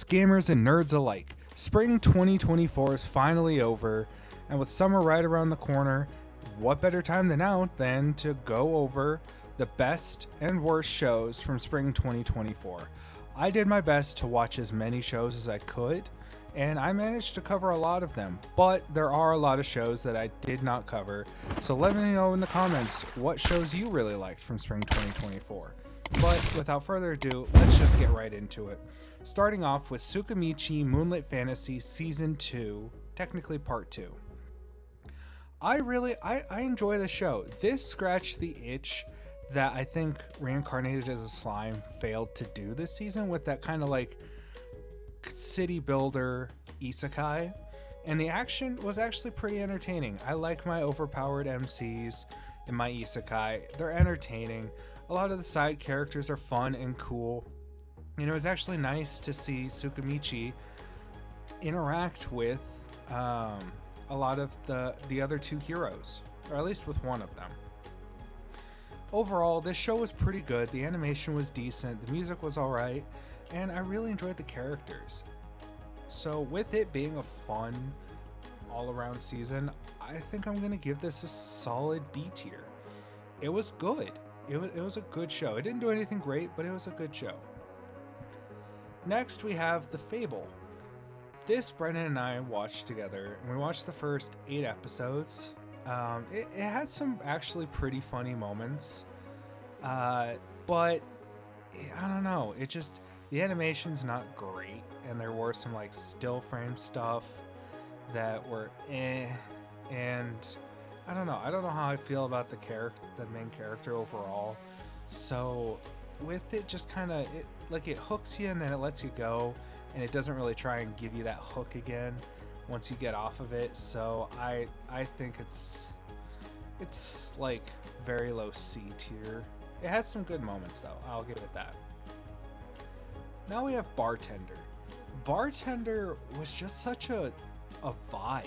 Gamers, gamers and nerds alike, spring 2024 is finally over, and with summer right around the corner, what better time than now than to go over the best and worst shows from spring 2024. I did my best to watch as many shows as I could, and I managed to cover a lot of them, but there are a lot of shows that I did not cover, so let me know in the comments what shows you really liked from spring 2024. But without further ado, let's just get right into it. Starting off with Tsukimichi Moonlit Fantasy Season 2, technically Part 2. I enjoy the show. This scratched the itch that I think Reincarnated as a Slime failed to do this season with that kind of like city builder isekai. And the action was actually pretty entertaining. I like my overpowered MCs in my isekai. They're entertaining. A lot of the side characters are fun and cool. And it was actually nice to see Tsukimichi interact with a lot of the other two heroes, or at least with one of them. Overall, this show was pretty good. The animation was decent, the music was alright, and I really enjoyed the characters. So with it being a fun all-around season, I think I'm going to give this a solid B tier. It was good. It was a good show. It didn't do anything great, but it was a good show. Next, we have The Fable. This Brennan and I watched together, and we watched the first 8 episodes. It had some actually pretty funny moments, but I don't know. The animation's not great, and there were some like still frame stuff that were and I don't know. I don't know how I feel about the main character overall. So with it, just kind of it hooks you and then it lets you go, and it doesn't really try and give you that hook again once you get off of it. So I think it's like very low C tier. It had some good moments though. I'll give it that. Now we have Bartender. Bartender was just such a vibe.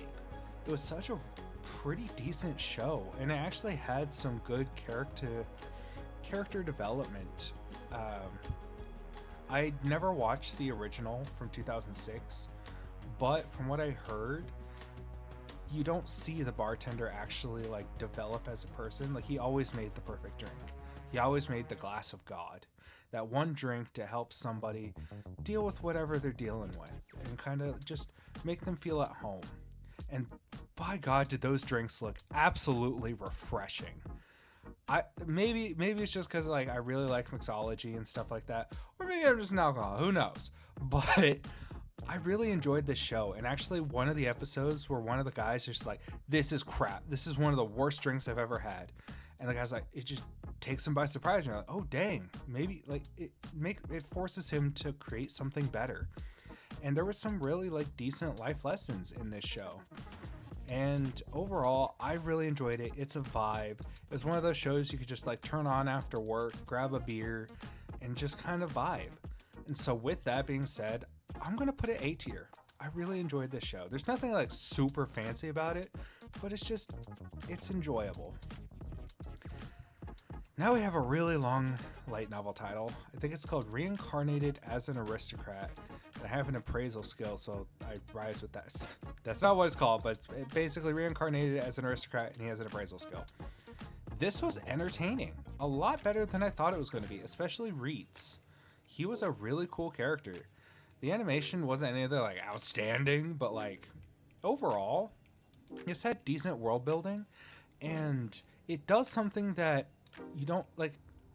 It was such a pretty decent show, and it actually had some good character development. I never watched the original from 2006, but from what I heard, you don't see the bartender actually like develop as a person. Like, he always made the perfect drink. He always made the glass of God, that one drink to help somebody deal with whatever they're dealing with and kind of just make them feel at home. And by God, did those drinks look absolutely refreshing. Maybe it's just because like I really like mixology and stuff like that, or maybe I'm just an alcoholic, who knows. But I really enjoyed this show, and actually one of the episodes where one of the guys just like, this is crap, this is one of the worst drinks I've ever had, and the guy's like, it just takes him by surprise, and you're like, oh dang, maybe like it forces him to create something better. And there was some really like decent life lessons in this show. And overall, I really enjoyed it. It's a vibe. It was one of those shows you could just like turn on after work, grab a beer, and just kind of vibe. And so with that being said, I'm going to put it A tier. I really enjoyed this show. There's nothing like super fancy about it, but it's enjoyable. Now we have a really long light novel title. I think it's called Reincarnated as an Aristocrat. I have an appraisal skill, so I rise with that. That's not what it's called, but it's basically Reincarnated as an Aristocrat, and he has an appraisal skill. This was entertaining. A lot better than I thought it was going to be, especially Reeds. He was a really cool character. The animation wasn't anything like outstanding, but like overall, it's had decent world building, and it does something that you don't like.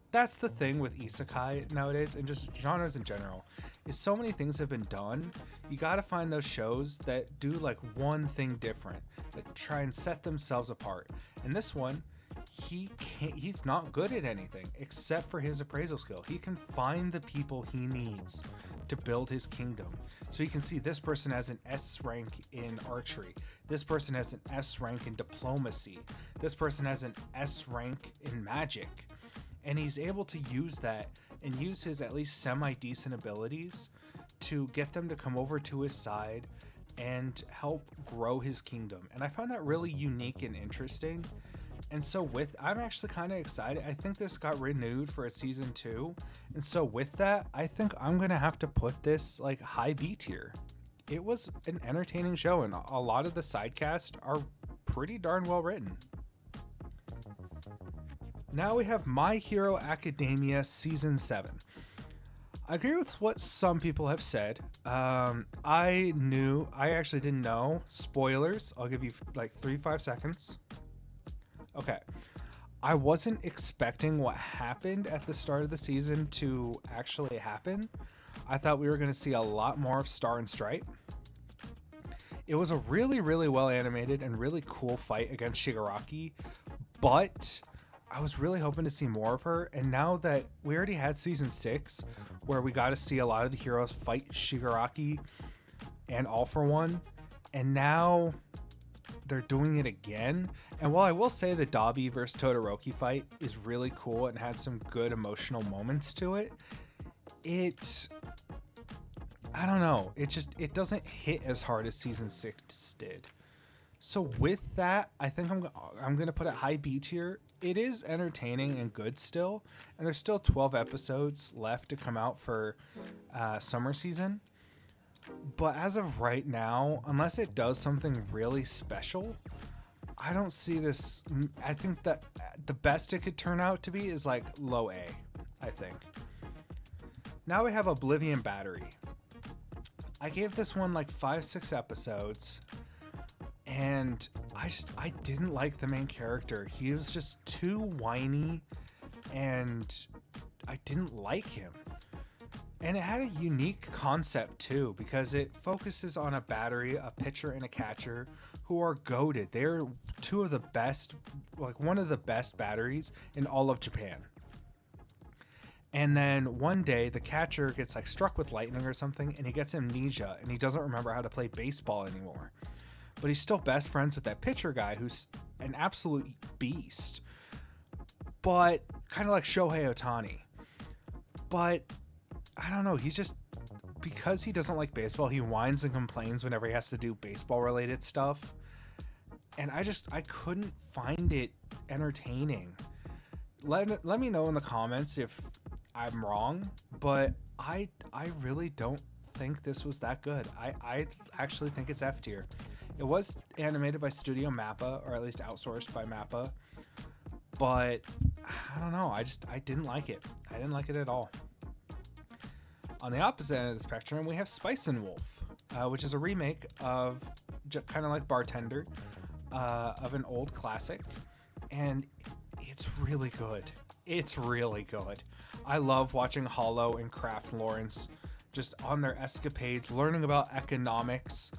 That's the thing with isekai nowadays, and just genres in general, is so many things have been done. You gotta find those shows that do like one thing different, that try and set themselves apart. And this one, he's not good at anything except for his appraisal skill. He can find the people he needs to build his kingdom. So you can see this person has an S rank in archery. This person has an S rank in diplomacy. This person has an S rank in magic. And he's able to use that and use his at least semi-decent abilities to get them to come over to his side and help grow his kingdom. And I found that really unique and interesting. And so I'm actually kind of excited. I think this got renewed for a season 2. And so with that, I think I'm going to have to put this like high B tier. It was an entertaining show, and a lot of the side cast are pretty darn well written. Now we have My Hero Academia Season 7. I agree with what some people have said. I actually didn't know. Spoilers. I'll give you like 5 seconds. Okay. I wasn't expecting what happened at the start of the season to actually happen. I thought we were going to see a lot more of Star and Stripe. It was a really, really well animated and really cool fight against Shigaraki, but I was really hoping to see more of her. And now that we already had season 6, where we got to see a lot of the heroes fight Shigaraki and All For One, and now they're doing it again. And while I will say the Dabi versus Todoroki fight is really cool and had some good emotional moments to it, I don't know. It doesn't hit as hard as season 6 did. So with that, I think I'm going to put it high B tier. It is entertaining and good still, and there's still 12 episodes left to come out for summer season. But as of right now, unless it does something really special, I don't see this. I think that the best it could turn out to be is like low A, I think. Now we have Oblivion Battery. I gave this one like 5-6 episodes, and I didn't like the main character. He was just too whiny, and I didn't like him. And it had a unique concept too, because it focuses on a battery, a pitcher and a catcher, who are goated. They're two of the best, like one of the best batteries in all of Japan. And then one day the catcher gets like struck with lightning or something, and he gets amnesia and he doesn't remember how to play baseball anymore. But he's still best friends with that pitcher guy who's an absolute beast. But kind of like Shohei Ohtani. But I don't know, he's just, because he doesn't like baseball, he whines and complains whenever he has to do baseball related stuff. And I couldn't find it entertaining. Let me know in the comments if I'm wrong, but I really don't think this was that good. I actually think it's F tier. It was animated by Studio MAPPA, or at least outsourced by MAPPA, but I don't know, I didn't like it. I didn't like it at all. On the opposite end of the spectrum, we have Spice and Wolf, which is a remake of, kind of like Bartender, of an old classic, and it's really good. It's really good. I love watching Hollow and Kraft Lawrence just on their escapades, learning about economics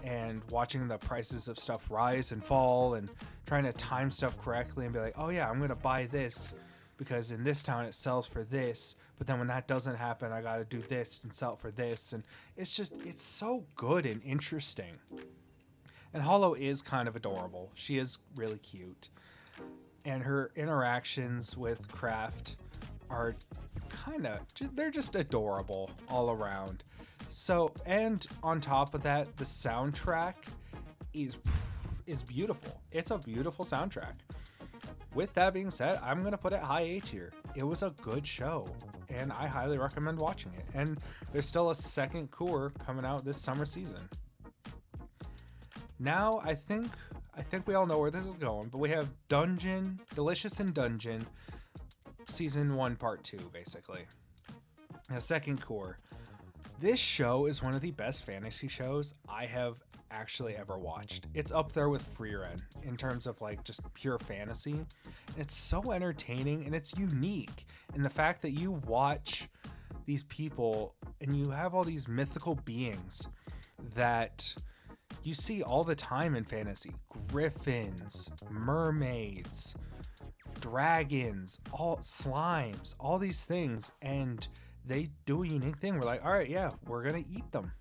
and watching the prices of stuff rise and fall and trying to time stuff correctly and be like, oh yeah, I'm going to buy this because in this town it sells for this, but then when that doesn't happen, I got to do this and sell it for this. And it's so good and interesting. And Hollow is kind of adorable. She is really cute. And her interactions with Kraft are they're just adorable all around. So, and on top of that, the soundtrack is beautiful. It's a beautiful soundtrack. With that being said, I'm going to put it high A tier. It was a good show, and I highly recommend watching it. And there's still a second cour coming out this summer season. Now, I think we all know where this is going, but we have Delicious in Dungeon, Season 1, Part 2, basically. A second cour. This show is one of the best fantasy shows I have actually ever watched. It's up there with Frieren in terms of like just pure fantasy. And it's so entertaining, and it's unique in the fact that you watch these people and you have all these mythical beings that you see all the time in fantasy. Griffins, mermaids, dragons, all slimes, all these things, and they do a unique thing. We're like, all right, yeah, we're gonna eat them,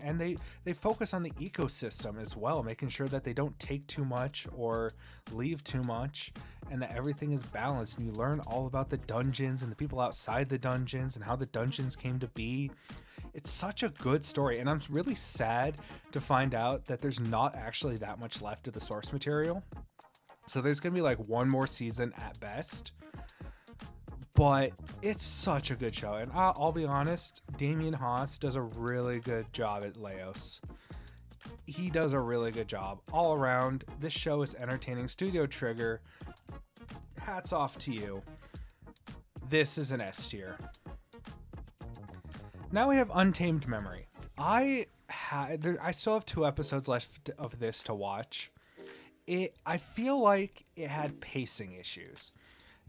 and they focus on the ecosystem as well, making sure that they don't take too much or leave too much, and that everything is balanced. And you learn all about the dungeons and the people outside the dungeons and how the dungeons came to be. It's such a good story, and I'm really sad to find out that there's not actually that much left of the source material. So there's going to be like one more season at best. But it's such a good show. And I'll be honest, Damien Haas does a really good job at Laos. He does a really good job. All around, this show is entertaining. Studio Trigger, hats off to you. This is an S tier. Now we have Untamed Memory. I still have 2 episodes left of this to watch. I feel like it had pacing issues.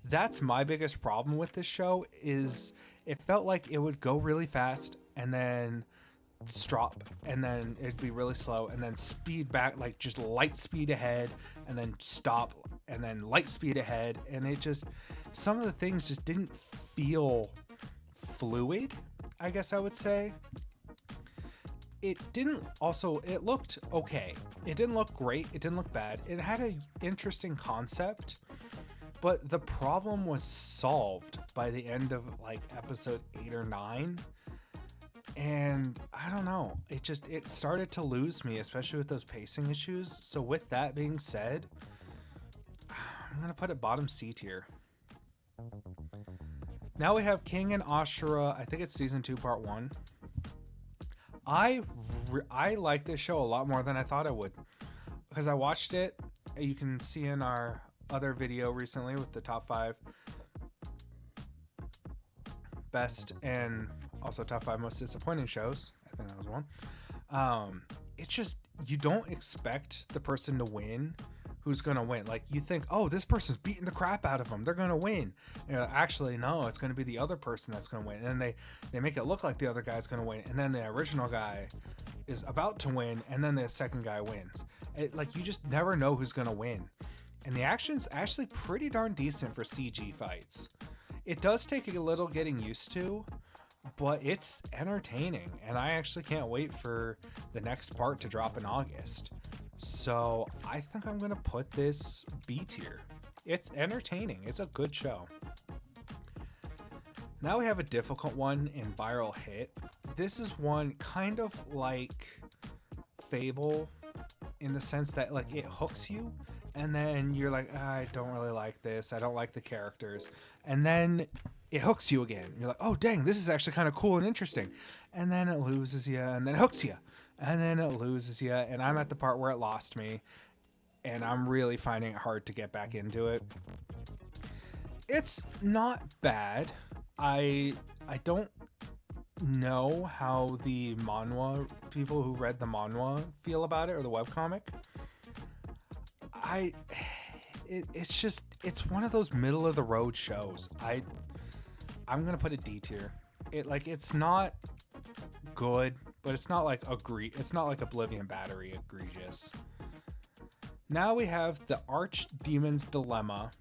That's my biggest problem with this show, is it felt like it would go really fast and then stop, and then it'd be really slow, and then speed back, like just light speed ahead, and then stop, and then light speed ahead. And it just, some of the things just didn't feel fluid, I guess I would say. It looked okay. It didn't look great. It didn't look bad. It had an interesting concept. But the problem was solved by the end of like episode 8 or 9. And I don't know. It started to lose me, especially with those pacing issues. So with that being said, I'm going to put it bottom C tier. Now we have King and Ashura. I think it's season 2, part 1. I like this show a lot more than I thought I would, because I watched it. You can see in our other video recently with the top 5 best and also top 5 most disappointing shows. I think that was one. It's just, you don't expect the person to win who's gonna win. Like, you think, oh, this person's beating the crap out of them, they're gonna win. Actually, no, it's gonna be the other person that's gonna win. And then they make it look like the other guy's gonna win, and then the original guy is about to win, and then the second guy wins. Like, you just never know who's gonna win. And the action's actually pretty darn decent for CG fights. It does take a little getting used to, but it's entertaining, and I actually can't wait for the next part to drop in August. So I think I'm gonna put this B tier. It's entertaining. It's a good show. Now we have a difficult one in Viral Hit. This is one kind of like Fable, in the sense that like it hooks you, and then you're like, I don't really like this. I don't like the characters. And then it hooks you again. You're like, oh dang, this is actually kind of cool and interesting. And then it loses you, and then it hooks you. And then it loses you, and I'm at the part where it lost me, and I'm really finding it hard to get back into it. It's not bad. I don't know how the manhwa people who read the manhwa feel about it, or the webcomic. It's one of those middle of the road shows. I'm gonna put a D tier. It's not good, but it's not like Oblivion Battery egregious. Now we have the Archdemon's Dilemma,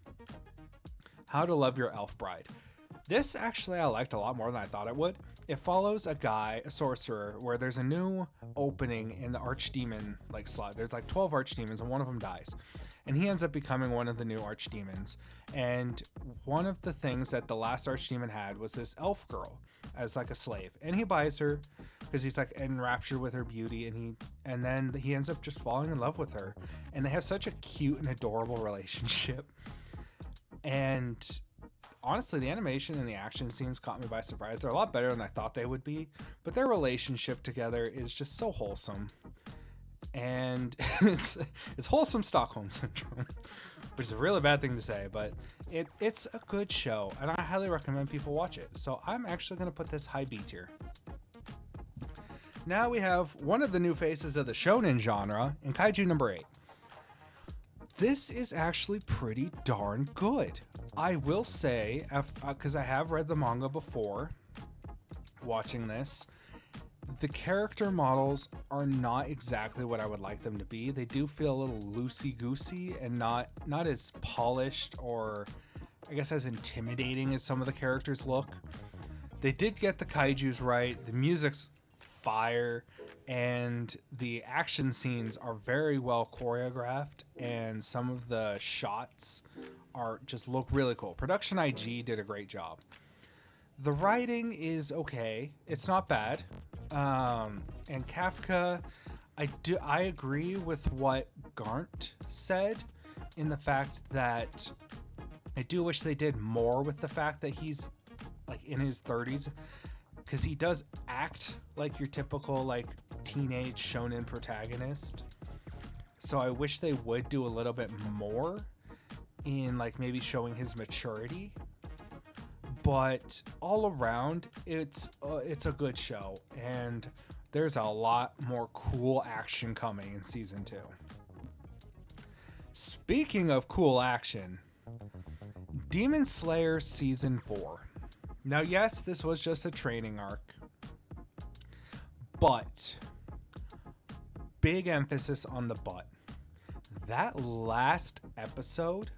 How to Love Your Elf Bride. This actually I liked a lot more than I thought it would. It follows a guy, a sorcerer, where there's a new opening in the Archdemon slot. There's 12 Archdemons, and one of them dies. And he ends up becoming one of the new Archdemons. And one of the things that the last Archdemon had was this elf girl as a slave. And he buys her because he's enraptured with her beauty, and then he ends up just falling in love with her. And they have such a cute and adorable relationship. And honestly, the animation and the action scenes caught me by surprise. They're a lot better than I thought they would be, but their relationship together is just so wholesome. And it's wholesome Stockholm Syndrome, which is a really bad thing to say, but it's a good show, and I highly recommend people watch it. So I'm actually going to put this high B tier. Now we have one of the new faces of the shonen genre in Kaiju No. 8. This is actually pretty darn good. I will say, because I have read the manga before watching this, the character models are not exactly what I would like them to be. They do feel a little loosey-goosey and not as polished, or I guess as intimidating as some of the characters look. They did get the kaijus right. The music's fire, and the action scenes are very well choreographed, and some of the shots look really cool. Production IG did a great job. The writing is okay. It's not bad. And Kafka, I agree with what Garnt said in the fact that I do wish they did more with the fact that he's like in his 30s, because he does act like your typical like teenage shonen protagonist. So I wish they would do a little bit more in like maybe showing his maturity. But all around, it's a good show, and there's a lot more cool action coming in season 2. Speaking of cool action, Demon Slayer season 4. Now, yes, this was just a training arc, but big emphasis on the but. That last episode,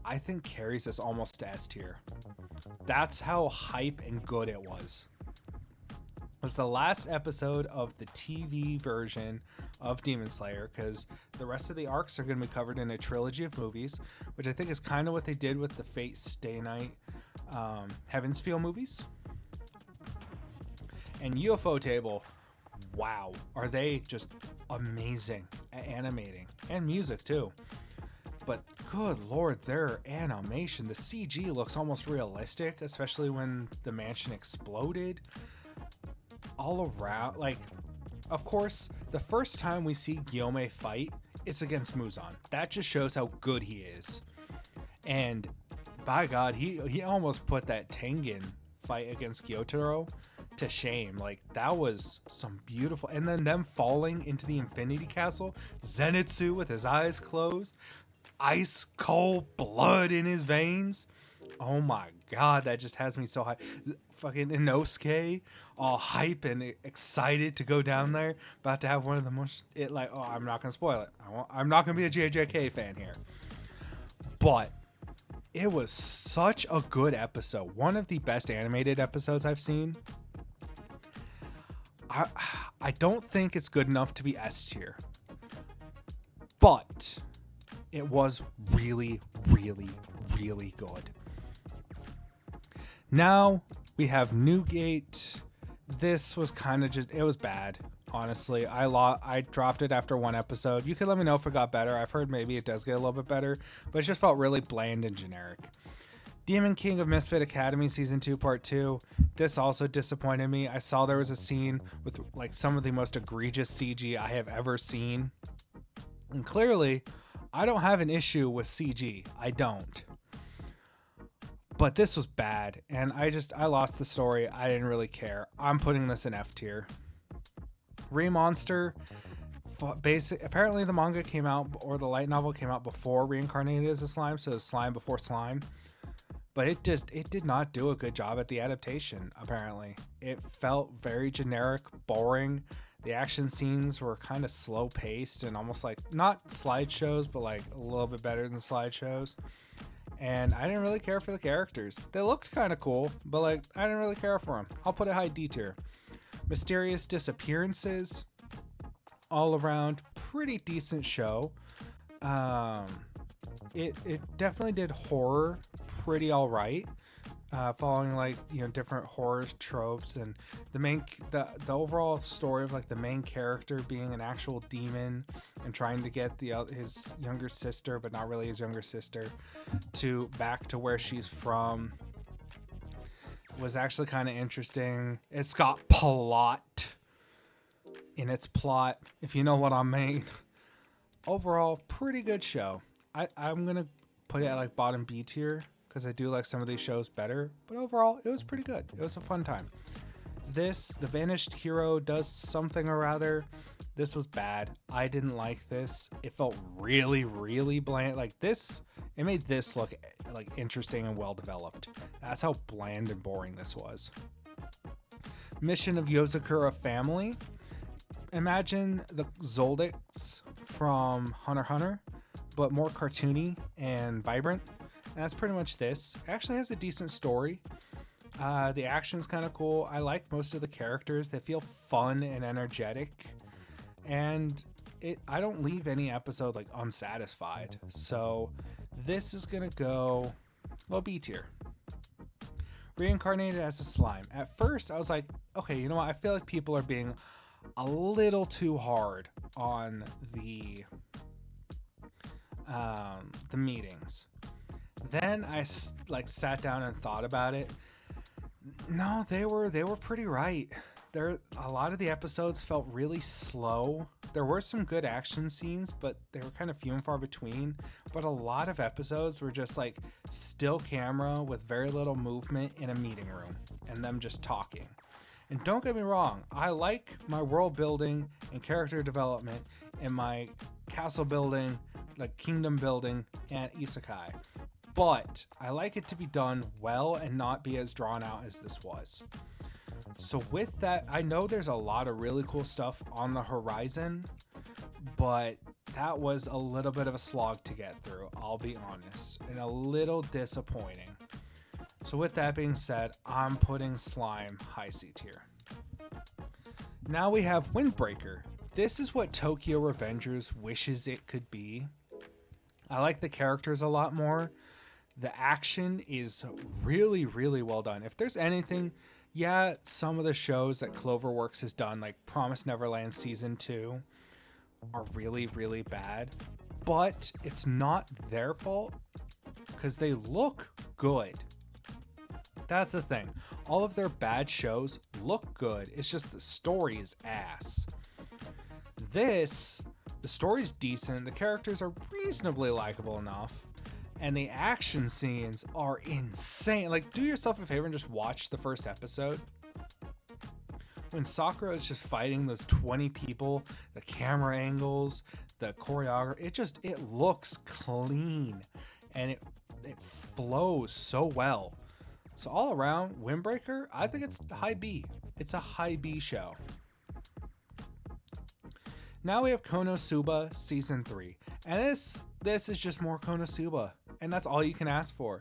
I think, carries us almost to S tier. That's how hype and good it was. It was the last episode of the TV version of Demon Slayer, because the rest of the arcs are going to be covered in a trilogy of movies, which I think is kind of what they did with the Fate Stay Night Heaven's Feel movies. And UFO Table, wow, are they just amazing at animating, and music too. But good lord, their animation, the CG looks almost realistic, especially when the mansion exploded. All around, like, of course, the first time we see Gyome fight, it's against Muzan. That just shows how good he is. And by God, he almost put that Tengen fight against Gyotaro to shame. Like, that was some beautiful. And then them falling into the Infinity Castle, Zenitsu with his eyes closed, ice cold blood in his veins. Oh my God, that just has me so high. Fucking Inosuke, all hype and excited to go down there, about to have one of the most, I'm not gonna spoil it. I'm not gonna be a JJK fan here, but it was such a good episode. One of the best animated episodes I've seen. I don't think it's good enough to be S tier, but it was really, really, really good. Now we have Newgate. This was kind of just, it was bad. Honestly, I dropped it after one episode. You can let me know if it got better. I've heard maybe it does get a little bit better, but it just felt really bland and generic. Demon King of Misfit Academy Season 2 Part 2. This also disappointed me. I saw there was a scene with like some of the most egregious CG I have ever seen. And clearly, I don't have an issue with CG. I don't. But this was bad, and I lost the story. I didn't really care. I'm putting this in F tier. Remonster, apparently the manga came out, or the light novel came out before Reincarnated as a Slime, so it was Slime before Slime. But it did not do a good job at the adaptation, apparently. It felt very generic, boring. The action scenes were kind of slow paced and almost like, not slideshows, but like a little bit better than slideshows. And I didn't really care for the characters. They looked kind of cool, but like, I didn't really care for them. I'll put it high D tier. Mysterious Disappearances, all around pretty decent show. It definitely did horror pretty all right, following like, you know, different horror tropes, and the overall story of like the main character being an actual demon and trying to get his younger sister, but not really his younger sister, back to where she's from, was actually kind of interesting. It's got plot in its plot, if you know what I mean. Overall, pretty good show. I'm gonna put it at like bottom B tier, because I do like some of these shows better, but overall it was pretty good. It was a fun time. The Vanished Hero does something or other. This was bad. I didn't like this. It felt really, really bland. Like this, it made this look like interesting and well developed. That's how bland and boring this was. Mission of Yozakura Family. Imagine the Zoldycks from Hunter x Hunter, but more cartoony and vibrant. And that's pretty much this. It actually has a decent story. The action's kind of cool. I like most of the characters. They feel fun and energetic. And I don't leave any episode like unsatisfied. So this is gonna go low B tier. Reincarnated as a Slime. At first I was like, okay, you know what? I feel like people are being a little too hard on the the meetings. Then I like sat down and thought about it. No, they were pretty right. There, a lot of the episodes felt really slow. There were some good action scenes, but they were kind of few and far between. But a lot of episodes were just like still camera with very little movement in a meeting room and them just talking. And don't get me wrong, I like my world building and character development and my castle building, like kingdom building and isekai. But I like it to be done well and not be as drawn out as this was. So with that, I know there's a lot of really cool stuff on the horizon, but that was a little bit of a slog to get through, I'll be honest, and a little disappointing. So with that being said, I'm putting Slime high C tier. Now we have Windbreaker. This is what Tokyo Revengers wishes it could be. I like the characters a lot more. The action is really, really well done. If there's anything, yeah, some of the shows that Cloverworks has done, like Promised Neverland Season 2, are really, really bad. But it's not their fault because they look good. That's the thing. All of their bad shows look good. It's just the story is ass. The story's decent. The characters are reasonably likable enough. And the action scenes are insane. Like, do yourself a favor and just watch the first episode. When Sakura is just fighting those 20 people, the camera angles, the choreography, it looks clean. And it flows so well. So all around, Windbreaker, I think it's high B. It's a high B show. Now we have Konosuba Season 3. And this is just more Konosuba. And that's all you can ask for.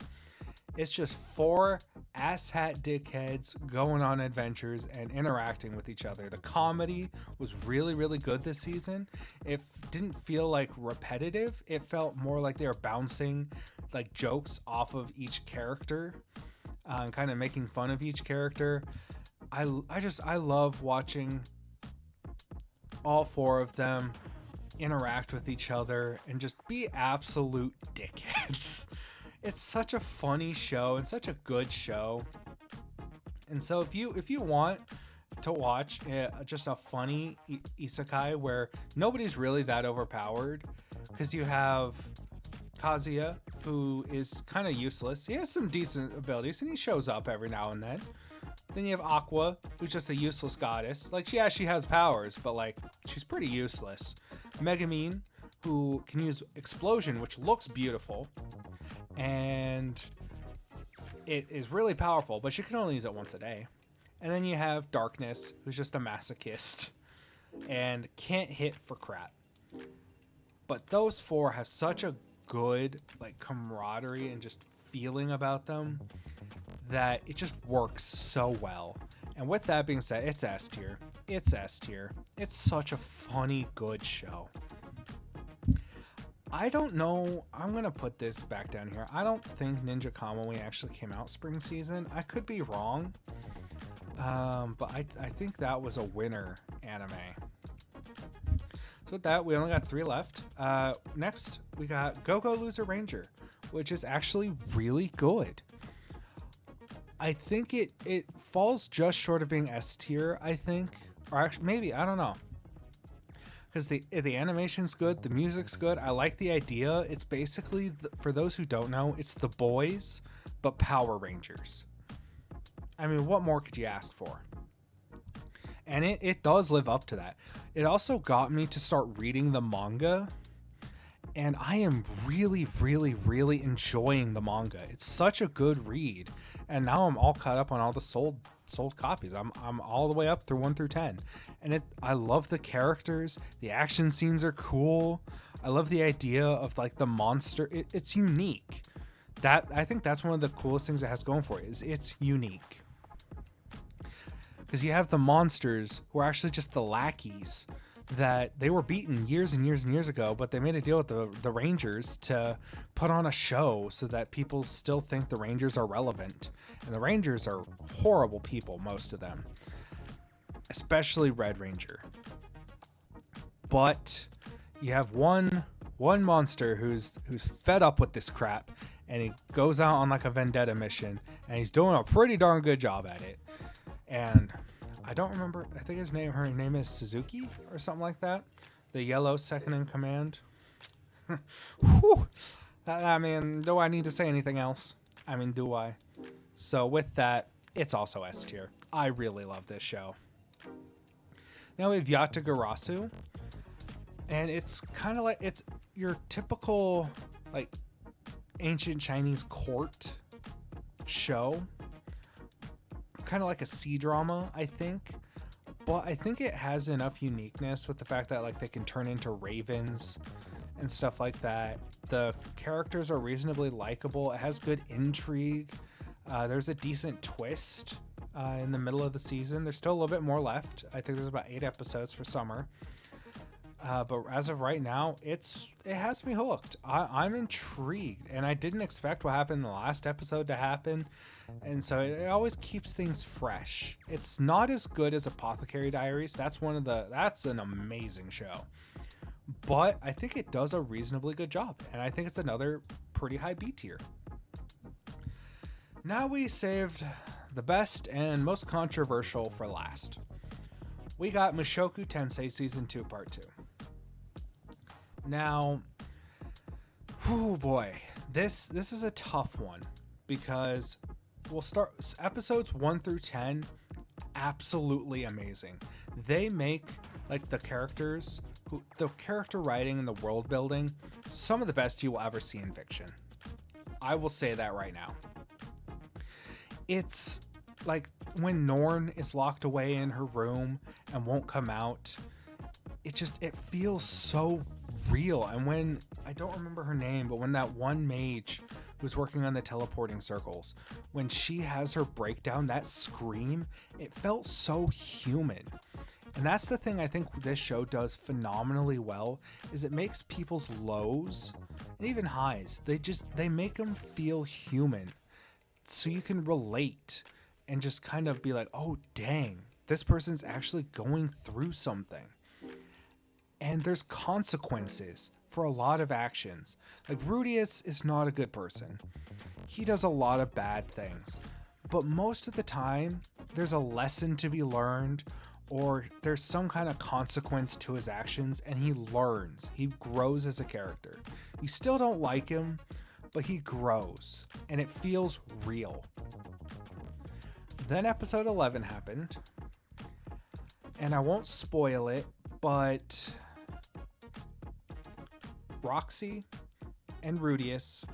It's just 4 asshat dickheads going on adventures and interacting with each other. The comedy was really, really good this season. It didn't feel like repetitive. It felt more like they were bouncing like jokes off of each character. Kind of making fun of each character. I love watching all 4 of them interact with each other and just be absolute dickheads. It's such a funny show and such a good show. And so if you want to watch just a funny isekai where nobody's really that overpowered, because you have Kazuya, who is kind of useless. He has some decent abilities and he shows up every now and then. Then you have Aqua, who's just a useless goddess. Like, yeah, she has powers, but like, she's pretty useless. Megumin, who can use Explosion, which looks beautiful. And it is really powerful, but she can only use it once a day. And then you have Darkness, who's just a masochist and can't hit for crap. But those 4 have such a good like camaraderie and just feeling about them that it just works so well. And with that being said, it's S tier. It's S tier. It's such a funny, good show. I don't know. I'm going to put this back down here. I don't think Ninja Kamui actually came out spring season. I could be wrong. But I think that was a winter anime. So with that, we only got 3 left. Next, we got Go-Go Loser Ranger, which is actually really good. I think it falls just short of being S tier, I think. Or actually, maybe, I don't know. Because the animation's good, the music's good. I like the idea. It's basically, for those who don't know, it's The Boys, but Power Rangers. I mean, what more could you ask for? And it does live up to that. It also got me to start reading the manga. And I am really, really, really enjoying the manga. It's such a good read. And now I'm all caught up on all the sold copies. I'm all the way up through 1 through 10. And I love the characters. The action scenes are cool. I love the idea of like the monster. It's unique. I think that's one of the coolest things it has going for it, is it's unique. Because you have the monsters who are actually just the lackeys that they were beaten years and years and years ago, but they made a deal with the Rangers to put on a show so that people still think the Rangers are relevant. And the Rangers are horrible people, most of them, especially Red Ranger. But you have one one monster who's fed up with this crap, and he goes out on like a vendetta mission, and he's doing a pretty darn good job at it. And I don't remember, I think her name is Suzuki or something like that, the yellow second in command. Whew. I mean, do I need to say anything else? I mean, do I? So with that, it's also S tier. I really love this show. Now we have Yatagarasu, and it's kind of like, it's your typical like ancient Chinese court show, kind of like a C-drama, I think. But I think it has enough uniqueness with the fact that like they can turn into ravens and stuff like that. The characters are reasonably likable. It has good intrigue. There's a decent twist in the middle of the season. There's still a little bit more left. I think there's about 8 episodes for summer. But as of right now, it has me hooked. I'm intrigued, and I didn't expect what happened in the last episode to happen, and so it always keeps things fresh. It's not as good as Apothecary Diaries. That's an amazing show, but I think it does a reasonably good job, and I think it's another pretty high B tier. Now we saved the best and most controversial for last. We got Mushoku Tensei Season 2 Part 2. Now, oh boy, this is a tough one, because we'll start episodes 1 through 10, absolutely amazing. They make like the character writing and the world building some of the best you will ever see in fiction. I will say that right now. It's like when Norn is locked away in her room and won't come out, it feels so real. And when, I don't remember her name, but when that one mage who's working on the teleporting circles, when she has her breakdown, that scream, it felt so human. And that's the thing I think this show does phenomenally well, is it makes people's lows and even highs, they make them feel human, so you can relate and just kind of be like, oh dang, this person's actually going through something. And there's consequences for a lot of actions. Like Rudius is not a good person. He does a lot of bad things. But most of the time, there's a lesson to be learned, or there's some kind of consequence to his actions, and he learns. He grows as a character. You still don't like him, but he grows, and it feels real. Then episode 11 happened, and I won't spoil it, but Roxy and Rudius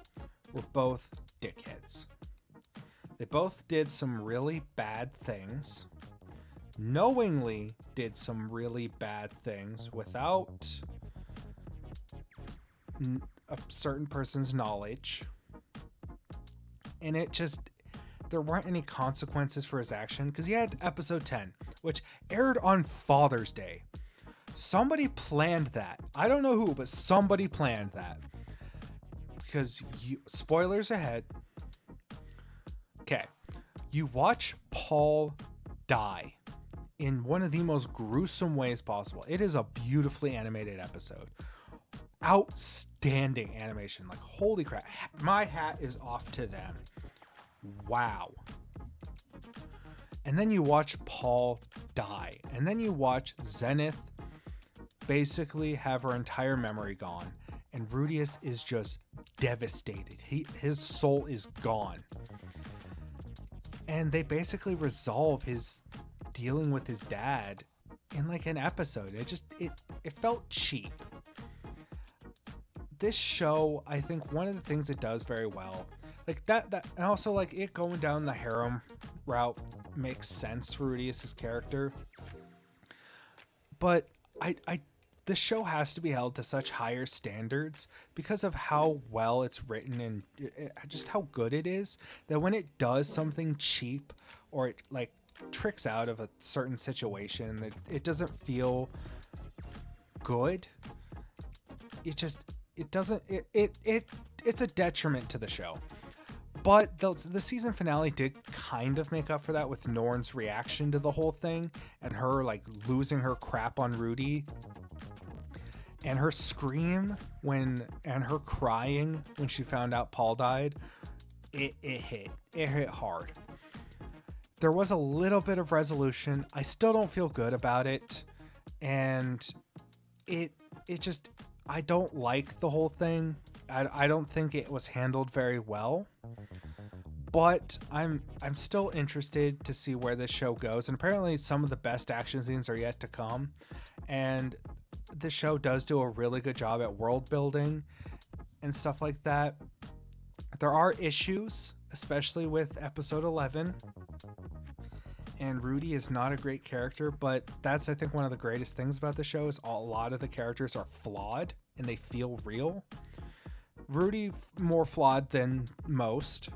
were both dickheads. They both did some really bad things, knowingly did some really bad things without a certain person's knowledge. And there weren't any consequences for his action, because he had episode 10, which aired on Father's Day. Somebody planned that. I don't know who, but somebody planned that. Because spoilers ahead. Okay. You watch Paul die in one of the most gruesome ways possible. It is a beautifully animated episode. Outstanding animation. Like, holy crap. My hat is off to them. Wow. And then you watch Paul die. And then you watch Zenith basically have her entire memory gone. And Rudius is just devastated. His soul is gone. And they basically resolve his dealing with his dad in like an episode. It felt cheap. This show, I think one of the things it does very well, like that and also like it going down the harem route makes sense for Rudius's character. But the show has to be held to such higher standards because of how well it's written and just how good it is, that when it does something cheap or it like tricks out of a certain situation, it doesn't feel good. It's a detriment to the show. But the season finale did kind of make up for that with Norn's reaction to the whole thing and her like losing her crap on Rudy. And her scream and her crying when she found out Paul died, it hit hard. There was a little bit of resolution. I still don't feel good about it. And it just, I don't like the whole thing. I don't think it was handled very well. But I'm still interested to see where this show goes. And apparently some of the best action scenes are yet to come. And the show does do a really good job at world building and stuff like that. There are issues, especially with episode 11. And Rudy is not a great character, but that's, I think, one of the greatest things about the show is a lot of the characters are flawed and they feel real. Rudy more flawed than most.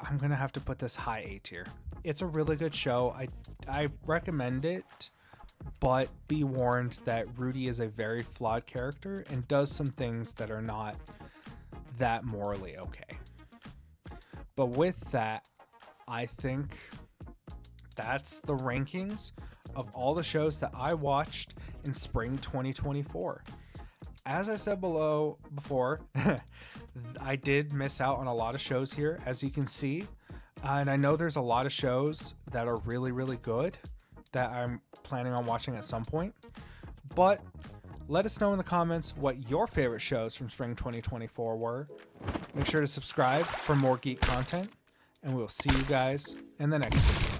I'm gonna have to put this high A tier. It's a really good show. I recommend it, but be warned that Rudy is a very flawed character and does some things that are not that morally okay. But with that, I think that's the rankings of all the shows that I watched in spring 2024. As I said before, I did miss out on a lot of shows here, as you can see. And I know there's a lot of shows that are really, really good that I'm planning on watching at some point. But let us know in the comments what your favorite shows from spring 2024 were. Make sure to subscribe for more geek content. And we'll see you guys in the next video.